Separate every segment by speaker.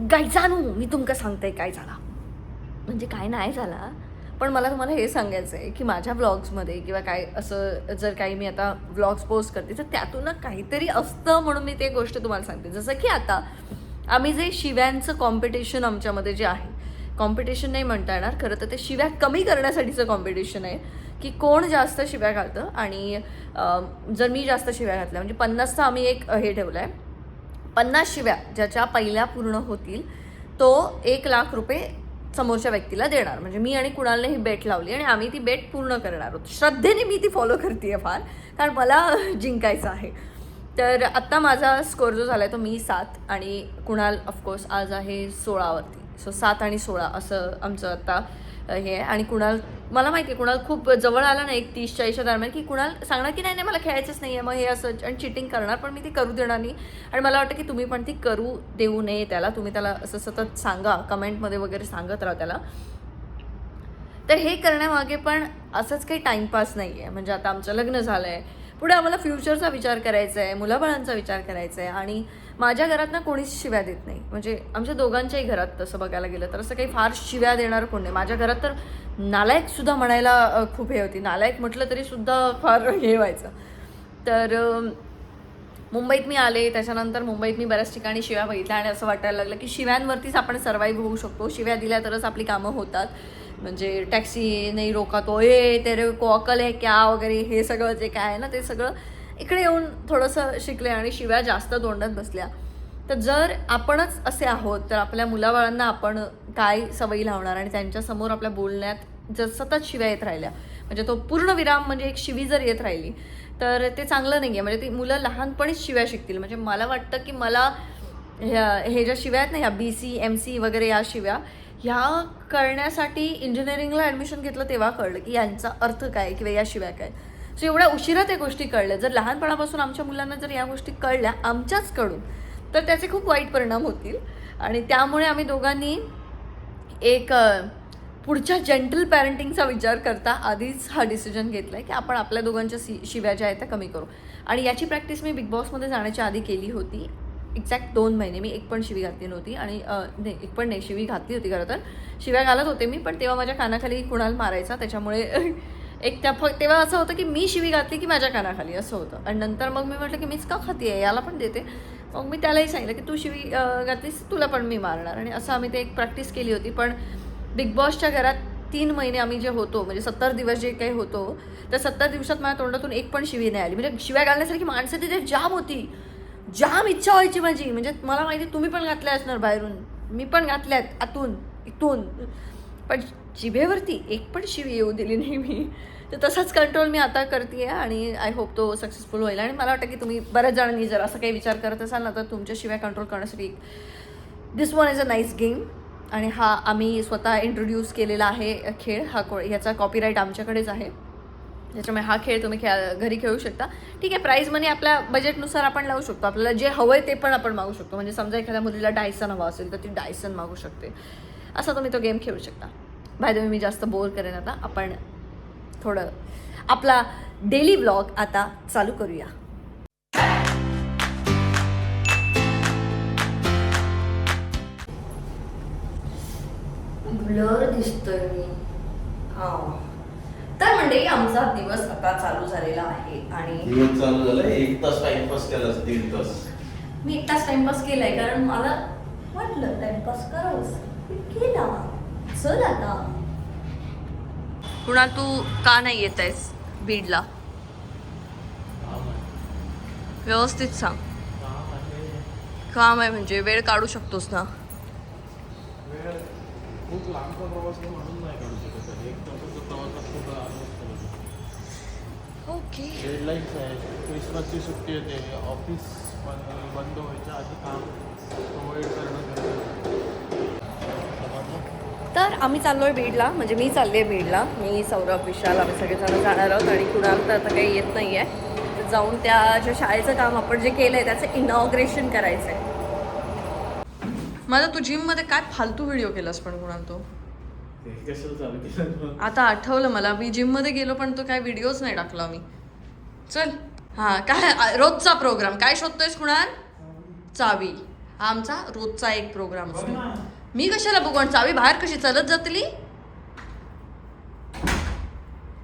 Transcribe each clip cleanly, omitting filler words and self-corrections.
Speaker 1: गायजानू मी तुमका सांगते काय झाला, म्हणजे काय नाही झाला, पण मला तुम्हाला हे सांगायचं आहे की माझ्या व्लॉग्समध्ये किंवा काय असं जर काही मी आता व्लॉग्स पोस्ट करते तर त्यातून ना काहीतरी असतं म्हणून मी ते गोष्ट तुम्हाला सांगते. जसं की आता आम्ही जे शिव्यांचं कॉम्पिटिशन आमच्यामध्ये जे आहे, कॉम्पिटिशन नाही म्हणता येणार, खरं तर ते शिव्या कमी करण्यासाठीचं कॉम्पिटिशन आहे की कोण जास्त शिव्या घालतं. आणि जर मी जास्त शिव्या घातल्या म्हणजे 50चा आम्ही एक हे ठेवलं आहे, 50 शिव्या ज्याच्या पहिल्या पूर्ण होतील तो 1,00,000 रुपये समोरच्या व्यक्तीला देणार. म्हणजे मी आणि कुणालने ही बेट लावली आणि आम्ही ती बेट पूर्ण करणार आहोत. श्रद्धेने मी ती फॉलो करते आहे फार, कारण मला जिंकायचं आहे. तर आत्ता माझा स्कोअर जो झाला आहे तो मी 7 आणि कुणाल ऑफकोर्स आज आहे 16वरती. सो 7 आणि 16 असं आमचं आत्ता हे आहे. आणि कुणाल, मला माहिती आहे कुणाल खूप जवळ आला ना, एक 30-40च्या दरम्यान, की कुणाल सांगणार की नाही नाही मला खेळायचंच नाही आहे, मग हे असं आणि चिटिंग करणार, पण मी ती करू देणार नाही. आणि मला वाटतं की तुम्ही पण ती करू देऊ नये त्याला. तुम्ही त्याला असं सतत सांगा, कमेंटमध्ये वगैरे सांगत राहा त्याला. तर हे करण्यामागे पण असंच काही टाईमपास नाही आहे. म्हणजे आता आमचं लग्न झालं आहे, पुढे आम्हाला फ्युचरचा विचार करायचा आहे, मुलाबाळांचा विचार करायचा आहे. आणि माझ्या घरात ना कोणीच शिव्या देत नाही, म्हणजे आमच्या दोघांच्याही घरात तसं बघायला गेलं तर असं काही फार शिव्या देणार कोण नाही. माझ्या घरात तर नालायकसुद्धा म्हणायला खूप हे होती, नालायक म्हटलं तरीसुद्धा फार हे व्हायचं. तर मुंबईत मी आले, त्याच्यानंतर मुंबईत मी बऱ्याच ठिकाणी शिव्या बघितल्या आणि असं वाटायला लागलं की शिव्यांवरतीच आपण सर्वाईव्ह होऊ शकतो. शिव्या दिल्या तरच आपली कामं होतात. म्हणजे टॅक्सी नाही रोका तो, तेरे को अकल आहे क्या वगैरे, हे सगळं जे काय आहे ना ते सगळं इकडे येऊन थोडंसं शिकले आणि शिव्या जास्त तोंडात बसल्या. तर जर आपणच असे आहोत तर आपल्या मुलाबाळांना आपण काय सवयी लावणार. आणि त्यांच्यासमोर आपल्या बोलण्यात जर सतत शिव्या येत राहिल्या, म्हणजे तो पूर्ण विराम म्हणजे एक शिवी जर येत राहिली तर ते चांगलं नाही आहे. म्हणजे ती मुलं लहानपणीच शिव्या शिकतील. म्हणजे मला वाटतं की मला हे ज्या शिव्या आहेत ना, ह्या BC MC वगैरे या शिव्या, ह्या कळण्यासाठी इंजिनिअरिंगला ॲडमिशन घेतलं तेव्हा कळलं की यांचा अर्थ काय किंवा या शिव्या काय. सो एवढ्या उशिरा त्या गोष्टी कळल्या. जर लहानपणापासून आमच्या मुलांना जर या गोष्टी कळल्या आमच्याचकडून तर त्याचे खूप वाईट परिणाम होतील. आणि त्यामुळे आम्ही दोघांनी एक पुढच्या जेंटल पॅरेंटिंगचा विचार करता आधीच हा डिसिजन घेतला आहे की आपण आपल्या दोघांच्या शिव्या ज्या आहेत त्या कमी करू. आणि याची प्रॅक्टिस मी बिग बॉसमध्ये जाण्याच्या आधी केली होती. एक्झॅक्ट 2 महिने मी एक पण शिवी घातली नव्हती. आणि नाही, एक पण नाही, शिवी घातली होती खरं तर, शिव्या घालत होते मी, पण तेव्हा माझ्या कानाखाली कुणाल मारायचा, त्याच्यामुळे एक तेव्हा असं होतं की मी शिवी घातली की माझ्या कानाखाली असं होतं. आणि नंतर मग मी म्हटलं की मीच का खाती आहे, याला पण देते. मग मी त्यालाही सांगितलं की तू शिवी घातलीस तुला पण मी मारणार. आणि असं आम्ही ते एक प्रॅक्टिस केली होती. पण बिग बॉसच्या घरात 3 महिने आम्ही जे होतो, म्हणजे 70 दिवस जे काही होतो, त्या 70 दिवसात माझ्या तोंडातून एक पण शिवी नाही आली. म्हणजे शिव्या घालण्यासारखी माणसं तिथे जाम होती, जाम इच्छा व्हायची माझी. म्हणजे मला माहिती तुम्ही पण घातल्या असणार बाहेरून, मी पण घातल्यात आतून इथून, पण जिभेवरती एक पण शिवी येऊ दिली नाही मी. तर तसाच कंट्रोल मी आता करते आहे आणि आय होप तो सक्सेसफुल होईल. आणि मला वाटतं की तुम्ही बऱ्याच जणांनी जर असं काही विचार करत असाल ना तर तुमच्या शिव्या कंट्रोल करण्यासाठी this one is a nice game. आणि हा आम्ही स्वतः इंट्रोड्यूस केलेला आहे खेळ. ह्याचा कॉपीराईट आमच्याकडेच आहे, त्याच्यामुळे हा खेळ तुम्ही घरी खेळू शकता. ठीक आहे, प्राईज मनी आपल्या बजेटनुसार आपण लावू शकतो, आपल्याला जे हवं आहे ते पण आपण मागू शकतो. म्हणजे समजा एखाद्या मुलीला डायसन हवा असेल तर ती डायसन मागू शकते, असा तुम्ही तो गेम खेळू शकता. बाय द वे मी जास्त बोर करेन आता, आपण थोडं आपला डेली व्लॉग आता चालू करूया. ब्लर दिसतोय मी. हां, तर मंडळी आमचा दिवस आता चालू झालेला आहे. आणि
Speaker 2: दिवस चालू झाला, 1 तास टाइमपास केला, 1.5 तास
Speaker 1: मी 1 तास टाइमपास केलाय, कारण मला वाटलं टाइमपास करावंच, केला. चल आता पुन्हा तू का नाही येत आहेस बीडला, व्यवस्थित सांग. काम आहे म्हणजे वेळ काढू शकतोस ना.
Speaker 3: खूप लांबचा प्रवास म्हणून नाही काढू शकत. 1 तासाचा प्रवासात खूप
Speaker 1: ओके,
Speaker 3: डेडलाईन्स आहे, क्रिसमसची सुट्टी येते, ऑफिस पण बंद व्हायच्या आधी काम प्रोव्हाइड करणं गरजेचं.
Speaker 1: तर आम्ही चाललो आहे बीडला, म्हणजे मी चालली आहे बीडला. मी, सौरभ, विशाल आम्ही सगळेजण जाणार आहोत. आणि कुणाल तर आता काही येत नाही आहे. तर जाऊन त्या ज्या शाळेचं काम आपण जे केलं आहे त्याचं इनॉग्रेशन करायचं आहे. माझा तू जिममध्ये काय फालतू व्हिडिओ केलास पण कुणाल तो
Speaker 3: कशाला चालू केलं
Speaker 1: आता आठवलं मला. मी जिममध्ये गेलो पण तो काय व्हिडिओच नाही टाकला मी. चल हां, काय रोजचा प्रोग्राम काय शोधतोयस कुणाल? चावी. हा आमचा रोजचा एक प्रोग्राम असतो. मी कशाला बघू आणि चावी बाहेर कशी चालत जातली.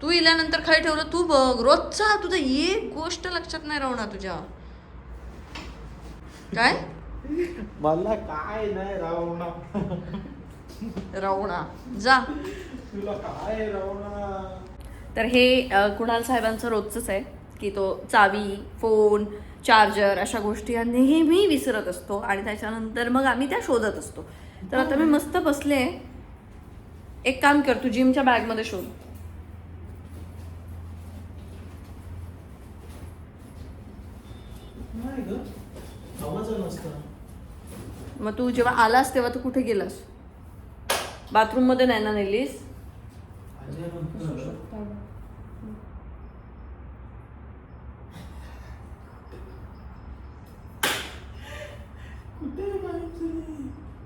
Speaker 1: तू इल्यानंतर खाली ठेवलं तू बघ. रोजचा तुझं एक गोष्ट लक्षात नाही राहणार तुझ्या. काय
Speaker 3: मला काय नाही रावणा.
Speaker 1: रावणा जा.
Speaker 3: तुला काय रावणा.
Speaker 1: तर हे कुणाल साहेबांचं रोजचंच आहे की तो चावी, फोन, चार्जर अशा गोष्टी हा नेहमी विसरत असतो आणि त्याच्यानंतर मग आम्ही त्या शोधत असतो. तर आता मी मस्त बसले. एक काम कर, तू जिमच्या बॅगमध्ये शोध.
Speaker 3: नाही ग, आवाज नसता.
Speaker 1: मग तू जेव्हा आलास तेव्हा तू कुठे गेलास? बाथरूम मध्ये नाही ना नेलीस?
Speaker 3: कुठे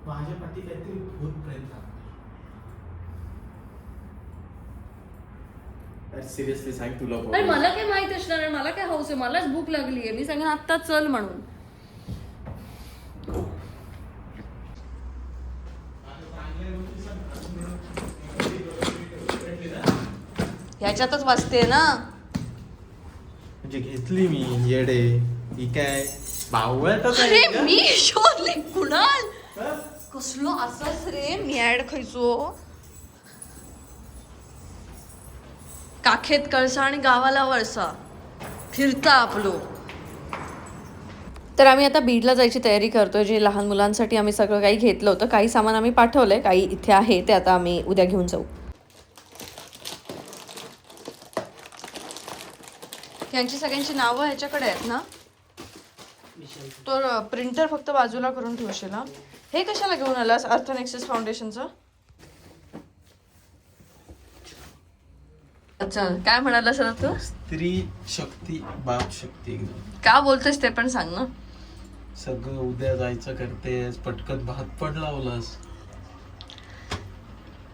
Speaker 3: माझ्या पाठी काहीतरी भूत प्रेत. सिरियसली सांग तुला.
Speaker 1: अरे मला काय माहित असणार आहे? मला काय हौस आहे? मलाच भूक लागली आहे. मी सांगेन आत्ता चल म्हणून. ह्याच्यातच वाचते ना.
Speaker 3: म्हणजे घेतली मी येडे. ही काय बावळतच आहे
Speaker 1: अरे
Speaker 3: का?
Speaker 1: मी शोधले कुणाल.
Speaker 3: हा?
Speaker 1: कसलो असाच रे मी ऍड खायचो. काखेत कळसा आणि गावाला वळसा फिरता आपलो. तर आम्ही आता बीडला जायची तयारी करतोय. जे लहान मुलांसाठी आम्ही सगळं काही घेतलं होतं. काही सामान आम्ही पाठवलंय, काही इथे आहे ते आता आम्ही उद्या घेऊन जाऊ. यांची सगळ्यांची नावं ह्याच्याकडे आहेत ना. तो प्रिंटर फक्त बाजूला करून ठेवशील हा. हे कशाला घेऊन आलास अर्थनेक्सिस फाउंडेशनचं? अच्छा काय म्हणाला सर तू?
Speaker 3: स्त्री शक्ती बाप शक्ती एकदम.
Speaker 1: का बोलतोस ते पण सांग ना.
Speaker 3: सगळं उद्या जायचं करतेस. पटकन भात पण लावलास.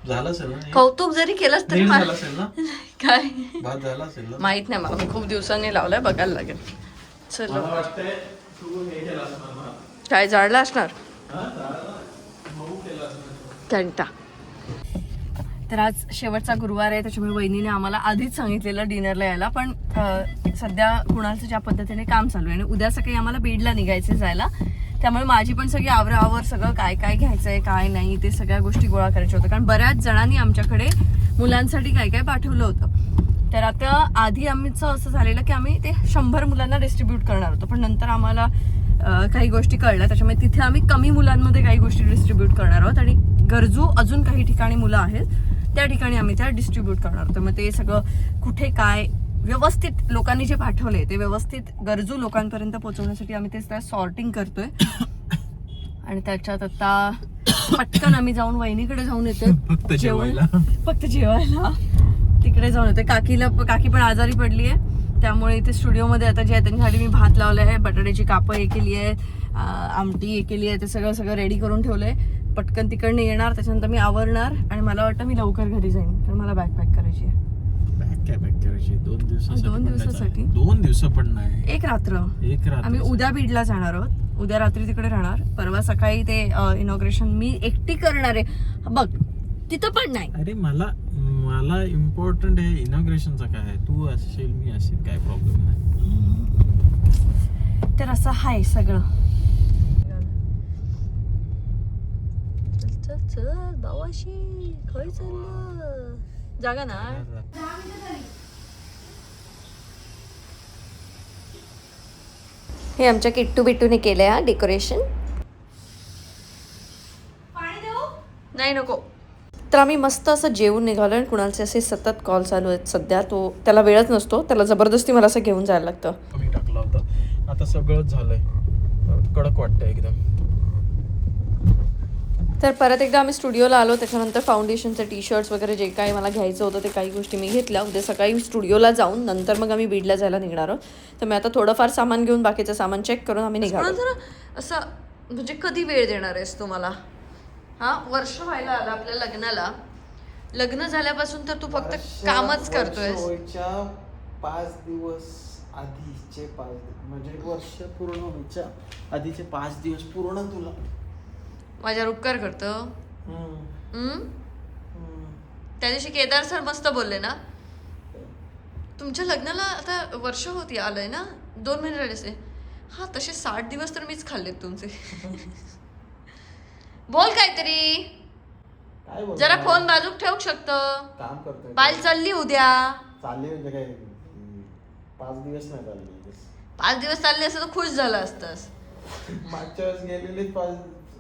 Speaker 3: झालं असेल ना?
Speaker 1: कौतुक जरी केलंस तरी
Speaker 3: नीट झालं असेल ना?
Speaker 1: काय
Speaker 3: भात झाला असेल ना?
Speaker 1: माहित नाही मला. मी खूप दिवसांनी लावलाय, बघायला लागेल. चल
Speaker 3: मला वाटतंय तू हे केलं असणार भात.
Speaker 1: काय जाळला असणार
Speaker 3: हा, झालं. मऊ केलं असणार.
Speaker 1: घंटा. तर आज शेवटचा गुरुवार आहे, त्याच्यामुळे वहिनीने आम्हाला आधीच सांगितलेलं डिनरला यायला. पण सध्या कुणालचं ज्या पद्धतीने काम चालू आहे आणि उद्या सकाळी आम्हाला बीडला निघायचे जायला, त्यामुळे माझी पण सगळी आवरावर सगळं काय काय घ्यायचंय काय नाही ते सगळ्या गोष्टी गोळा करायच्या होत्या. कारण बऱ्याच जणांनी आमच्याकडे मुलांसाठी काय काय पाठवलं होतं. तर आता आधी आमचं असं झालेलं की आम्ही ते 100 मुलांना डिस्ट्रीब्यूट करणार होतो, पण नंतर आम्हाला काही गोष्टी कळल्या. त्याच्यामुळे तिथे आम्ही कमी मुलांमध्ये काही गोष्टी डिस्ट्रीब्यूट करणार आहोत आणि गरजू अजून काही ठिकाणी मुलं आहेत त्या ठिकाणी आम्ही त्या डिस्ट्रीब्यूट करणार आहोत. मग ते सगळं कुठे काय व्यवस्थित लोकांनी जे पाठवले ते व्यवस्थित गरजू लोकांपर्यंत पोहोचवण्यासाठी आम्ही ते सॉर्टिंग करतोय. आणि त्याच्यात आता पटकन आम्ही जाऊन वहिनीकडे जाऊन येतोय.
Speaker 3: फक्त जेवायला.
Speaker 1: फक्त जेवायला तिकडे जाऊन येतोय. काकी पण आजारी पडली आहे, त्यामुळे इथे स्टुडिओमध्ये आता जे आहे त्यांच्यासाठी मी भात लावलं आहे, बटाट्याची कापं हे केली आहे, आमटी हे केली आहे, ते सगळं रेडी करून ठेवलंय. पटकन तिकडनं येणार, त्याच्यानंतर मी आवरणार आणि मला वाटतं मी लवकर घरी जाईन कारण मला बॅग पॅक करायची आहे.
Speaker 3: बॅग करायची 2 दिवसासाठी.
Speaker 1: 2 दिवसासाठी
Speaker 3: 2 दिवस पण नाही,
Speaker 1: एक रात्र. आम्ही उद्या बीडला जाणार आहोत. उद्या रात्री तिकडे राहणार. परवा सकाळी ते इनॉग्रेशन मी एकटी करणार आहे. बघ तिथं पण नाही.
Speaker 3: अरे मला इम्पॉर्टंट आहे इनॉग्रेशनचं काय. तू असेल मी असेल काय प्रॉब्लेम नाही.
Speaker 1: तर असं आहे सगळं. चल चल बावाशी खाय चाललं जागा ना. हे आमच्या किट्टू बिट्टूने केलंय हा डेकोरेशन. नाही नको. तर आम्ही मस्त असं जेवून निघालो आणि कुणालचे असे सतत कॉल चालू आहेत सध्या. त्याला वेळच नसतो, त्याला जबरदस्ती मला असं घेऊन जायला लागतं.
Speaker 3: कमी टाकला होता, आता सगळंच झालंय. कडक वाटतंय एकदम.
Speaker 1: तर परत एकदा आम्ही स्टुडिओला आलो. त्याच्यानंतर फाउंडेशनचे टी-शर्ट्स वगैरे जे काही मला घ्यायचं होतं ते काही गोष्टी मी घेतल्या. उद्या सकाळी स्टुडिओला जाऊन नंतर मग आम्ही बीडला जायला निघणार आहोत. तर मी आता थोडंफार सामान घेऊन बाकीचं सामान चेक करून आम्ही निघालो. असं म्हणजे कधी वेळ देणार आहेस तुम्हाला? हा, वर्ष व्हायला आलं आपल्या लग्नाला. लग्न झाल्यापासून तर तू फक्त कामच करतोय.
Speaker 3: 5 दिवस आधीचे 5 म्हणजे वर्ष पूर्ण व्हायच्या आधीचे 5 दिवस पूर्ण तुला.
Speaker 1: माझ्यावर उपकार करतो. त्या दिवशी केदार सर मस्त बोलले ना, तुमच्या लग्नाला आता वर्ष होती आलंय ना, 2 महिने राहिले असते. हा तसे 60 दिवस तर मीच खाल्लेत तुमचे. बोल काहीतरी,
Speaker 3: काय बोल
Speaker 1: जरा फोन बाजूक ठेवू शकतो.
Speaker 3: काम करतोय.
Speaker 1: पायल चालली उद्या.
Speaker 3: चालले म्हणजे काय 5 दिवस नाही चालले.
Speaker 1: 5 दिवस चालले असतं तर खुश झालं असतंस.
Speaker 3: मागच्या वेळेस गेलेले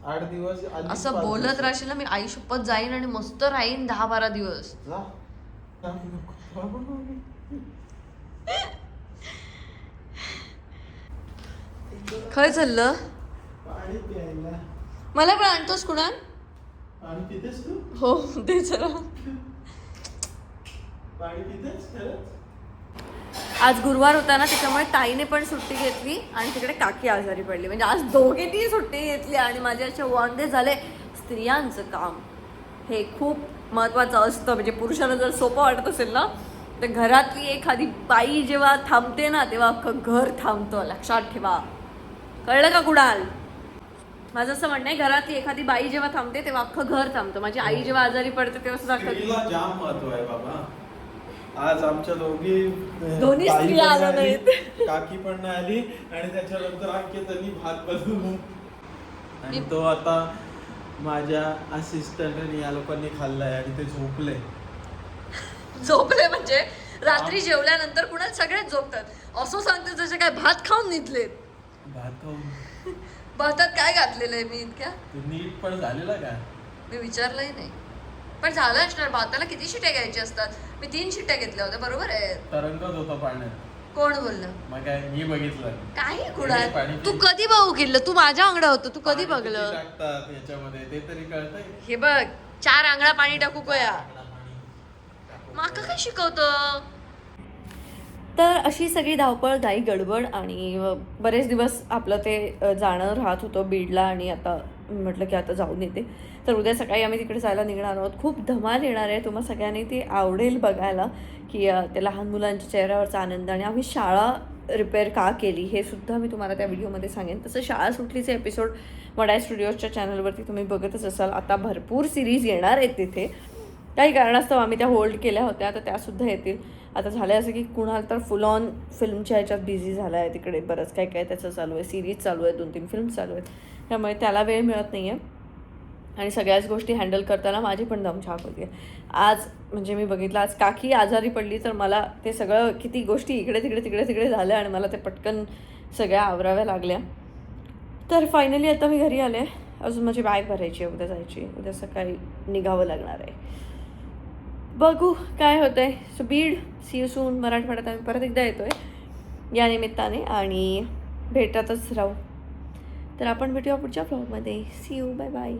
Speaker 3: 8 दिवस आली
Speaker 1: असं
Speaker 3: 5
Speaker 1: बोलत
Speaker 3: दिवस.
Speaker 1: राहशील ना, मी आई शपथ जाईन आणि मस्त राहीन 10-12 दिवस.
Speaker 3: जा.
Speaker 1: खय चाललं.
Speaker 3: पाणी प्यायला.
Speaker 1: मला पण आणतोस कुणाल.
Speaker 3: पाणी पितेस तू?
Speaker 1: हो दे जरा.
Speaker 3: पाणी पितेस खरंच?
Speaker 1: आज गुरुवार होता ना, त्याच्यामुळे ताईने पण सुट्टी घेतली आणि तिकडे काकी आजारी पडली. म्हणजे आज दोघेही सुट्टी घेतली आणि माझे असे वांदे झाले. स्त्रियांचं काम हे खूप महत्त्वाचं असतं. म्हणजे पुरुषांना जर सोपं वाटत असेल ना, तर घरातली एखादी बाई जेव्हा थांबते ना, तेव्हा अख्खं घर थांबतं. लक्षात ठेवा. कळलं का कुणाल? माझं असं म्हणणं आहे, घरातली एखादी बाई जेव्हा थांबते तेव्हा अख्खं घर थांबतं. माझी आई जेव्हा आजारी पडते तेव्हा सुद्धा
Speaker 3: स्त्रीला जाम महत्व आहे बाबा. आज आमच्या
Speaker 1: दोन्ही
Speaker 3: ताई
Speaker 1: स्त्रिया
Speaker 3: पण
Speaker 1: आल्या
Speaker 3: नाही
Speaker 1: नाहीत.
Speaker 3: आली, काकी पण नाही आली आणि त्याच्यानंतर आणखी त्यांनी भात बनवून आणि तो आता माझ्या असिस्टंटने या लोकांनी खाल्लाय आणि ते झोपले.
Speaker 1: झोपले म्हणजे रात्री जेवल्यानंतर कुणाला सगळेच झोपतात. असं सांगते जसे काय भात खाऊन निघलेत.
Speaker 3: भात खाऊन
Speaker 1: भातात काय घातलेलं आहे मी इतक्या?
Speaker 3: ते नीट पण झालेला का?
Speaker 1: मी विचारलंही नाही. पण झालं असणार. भाताला किती शिट्या घ्यायच्या असतात? मी 3 शिट्या घेतल्या होत्या. बरोबर आहे.
Speaker 3: तरंगत होता पाण्यात.
Speaker 1: कोण बोललं?
Speaker 3: मग काय मी बघितलं.
Speaker 1: काही
Speaker 3: पाणी
Speaker 1: कुणाल तू कधी बघू केलं? तू माझ्या अंगडा होतो. तू कधी
Speaker 3: पाणी
Speaker 1: बघलं?
Speaker 3: किती टाकतात याच्यामध्ये ते तरी कळतंय.
Speaker 1: हे बघ 4 आंगळा पाणी टाकू कोया. माका काय शिकवतो? तर अशी सगळी धावपळ, घाई गडबड आणि बरेच दिवस आपलं ते जाणं राहत होतं बीडला आणि आता म्हटलं की आता जाऊन येते. तर उद्या सकाळी आम्ही तिकडे जायला निघणार आहोत. खूप धमाल येणार आहे. तुम्हा सगळ्यांनी ती आवडेल बघायला की ते लहान मुलांच्या चेहऱ्यावरचा आनंद. आणि आम्ही शाळा रिपेअर का केली हे सुद्धा मी तुम्हाला त्या व्हिडिओमध्ये सांगेन. तसं शाळा सुटलीचे एपिसोड वडाय स्टुडिओजच्या चॅनलवरती तुम्ही बघतच असाल. आता भरपूर सिरीज येणार आहेत तिथे. काही कारणास्तव आम्ही त्या होल्ड केल्या होत्या, तर त्यासुद्धा येतील. आता झालं असं की कुणाल तर फुल ऑन फिल्मच्या ह्याच्यात बिझी झाला आहे. तिकडे बरंच काय काय त्याचं चालू आहे. सिरीज चालू आहे, 2-3 फिल्म्स चालू आहेत. त्यामुळे त्याला वेळ मिळत नाही आहे आणि सगळ्याच गोष्टी हँडल करताना माझी पण दमछाक होती आहे. आज म्हणजे मी बघितलं, आज काकी आजारी पडली तर मला ते सगळं किती गोष्टी इकडे तिकडे झाल्या आणि मला ते पटकन सगळ्या आवराव्या लागल्या. तर फायनली आता मी घरी आले. अजून माझी बॅग भरायची आहे, उद्या जायची. उद्या सकाळी निघावं लागणार आहे. बघू काय होतं आहे. So Beed, see you soon. मराठवाड्यात आम्ही परत एकदा येतो आहे या निमित्ताने आणि भेटतच राहू. तर आपण भेटूया पुढच्या व्लॉगमध्ये. See you, bye bye.